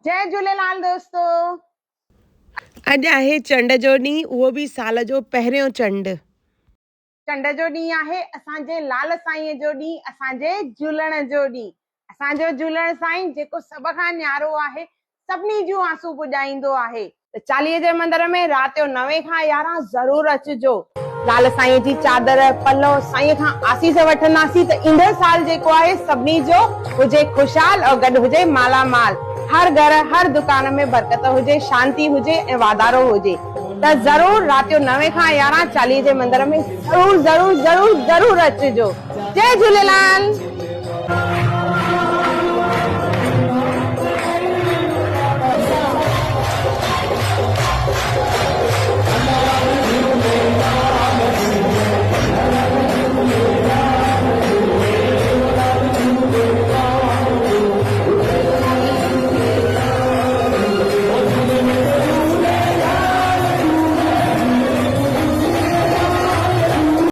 जय झूलेलाल दोस्तो। अॼु आहे चंड जो ॾींहुं, उहो बि साल जो पहिरियों चंड। चंड जो ॾींहुं आहे असांजे लाल साईं जो ॾींहुं, असांजे झूलण जो ॾींहुं। असांजो झूलण साईं जेको सभ खां न्यारो आहे, सभिनी जूं आसूं पुॼाईंदो आहे। त चालीहे जे मंदर में राति जो 9 खां 11 ज़रूर अचिजो। लाल साईं जी चादर पल्लो साईं खां आसीस वठंदासीं त ईंदड़ साल जेको आहे सभिनी जो हुजे खुशहाल और गॾु हुजे मालामाल। हर घर हर दुकान में बरकत हुजे, शांति हुजे ऐं वाधारो हुजे। त ज़रूर राति जो 9 खां 11 चालीहे जे मंदर में ज़रूर ज़रूर ज़रूर ज़रूर अचिजो। जय झूलेलाल।